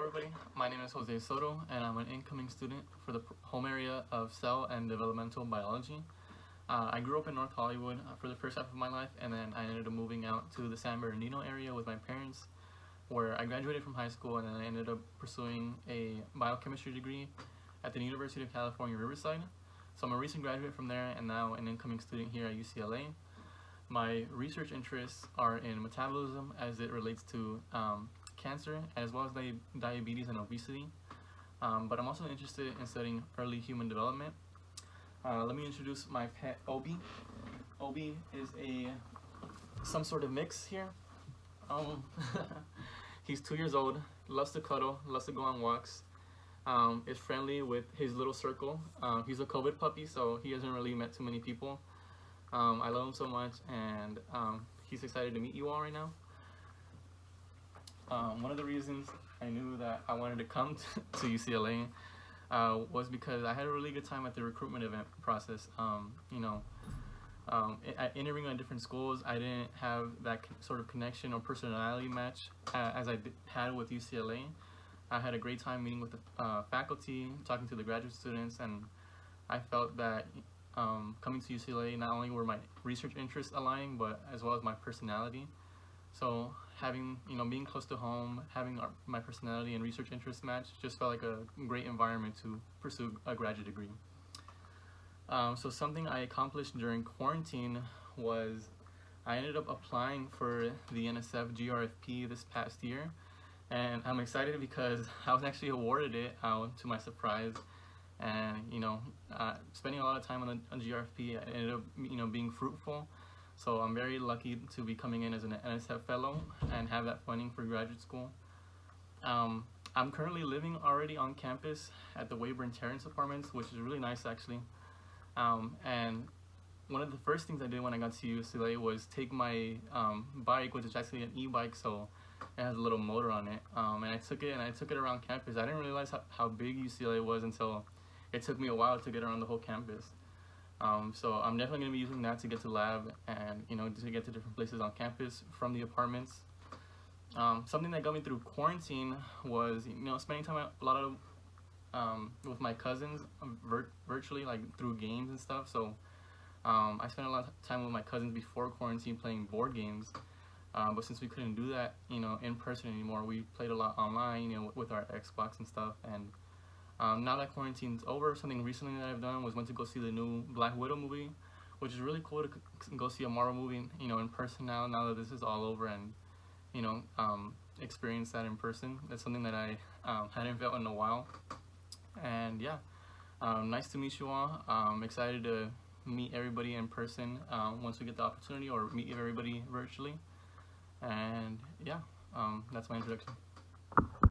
everybody, my name is Jose Soto and I'm an incoming student for the home area of Cell and Developmental Biology. I grew up in North Hollywood for the first half of my life, and then I ended up moving out to the San Bernardino area with my parents, where I graduated from high school, and then I ended up pursuing a biochemistry degree at the University of California, Riverside. So I'm a recent graduate from there and now an incoming student here at UCLA. My research interests are in metabolism as it relates to cancer, as well as diabetes and obesity. But I'm also interested in studying early human development. Let me introduce my pet, Obi. Obi is some sort of mix here. He's 2 years old, loves to cuddle, loves to go on walks, is friendly with his little circle. He's a COVID puppy, so he hasn't really met too many people. I love him so much, and he's excited to meet you all right now. One of the reasons I knew that I wanted to come to UCLA was because I had a really good time at the recruitment event process. Interviewing at different schools, I didn't have that sort of connection or personality match as I had with UCLA. I had a great time meeting with the faculty, talking to the graduate students, and I felt that coming to UCLA, not only were my research interests aligning, but as well as my personality. So being close to home, having my personality and research interests match just felt like a great environment to pursue a graduate degree. So something I accomplished during quarantine was I ended up applying for the NSF GRFP this past year, and I'm excited because I was actually awarded it to my surprise. And spending a lot of time on GRFP ended up being fruitful. So I'm very lucky to be coming in as an NSF fellow and have that funding for graduate school. I'm currently living already on campus at the Weyburn Terrace Apartments, which is really nice actually. And one of the first things I did when I got to UCLA was take my bike, which is actually an e-bike, so it has a little motor on it. And I took it around campus. I didn't realize how big UCLA was until it took me a while to get around the whole campus. So I'm definitely going to be using that to get to lab and to get to different places on campus from the apartments. Something that got me through quarantine was spending time a lot of with my cousins virtually, like through games and stuff. So I spent a lot of time with my cousins before quarantine playing board games. But since we couldn't do that in person anymore, we played a lot online with our Xbox and stuff. And now that quarantine's over, something recently that I've done was went to go see the new Black Widow movie, which is really cool to go see a Marvel movie, in person now that this is all over, and experience that in person. That's something that I hadn't felt in a while. And yeah, nice to meet you all. I'm excited to meet everybody in person once we get the opportunity, or meet everybody virtually. And yeah, that's my introduction.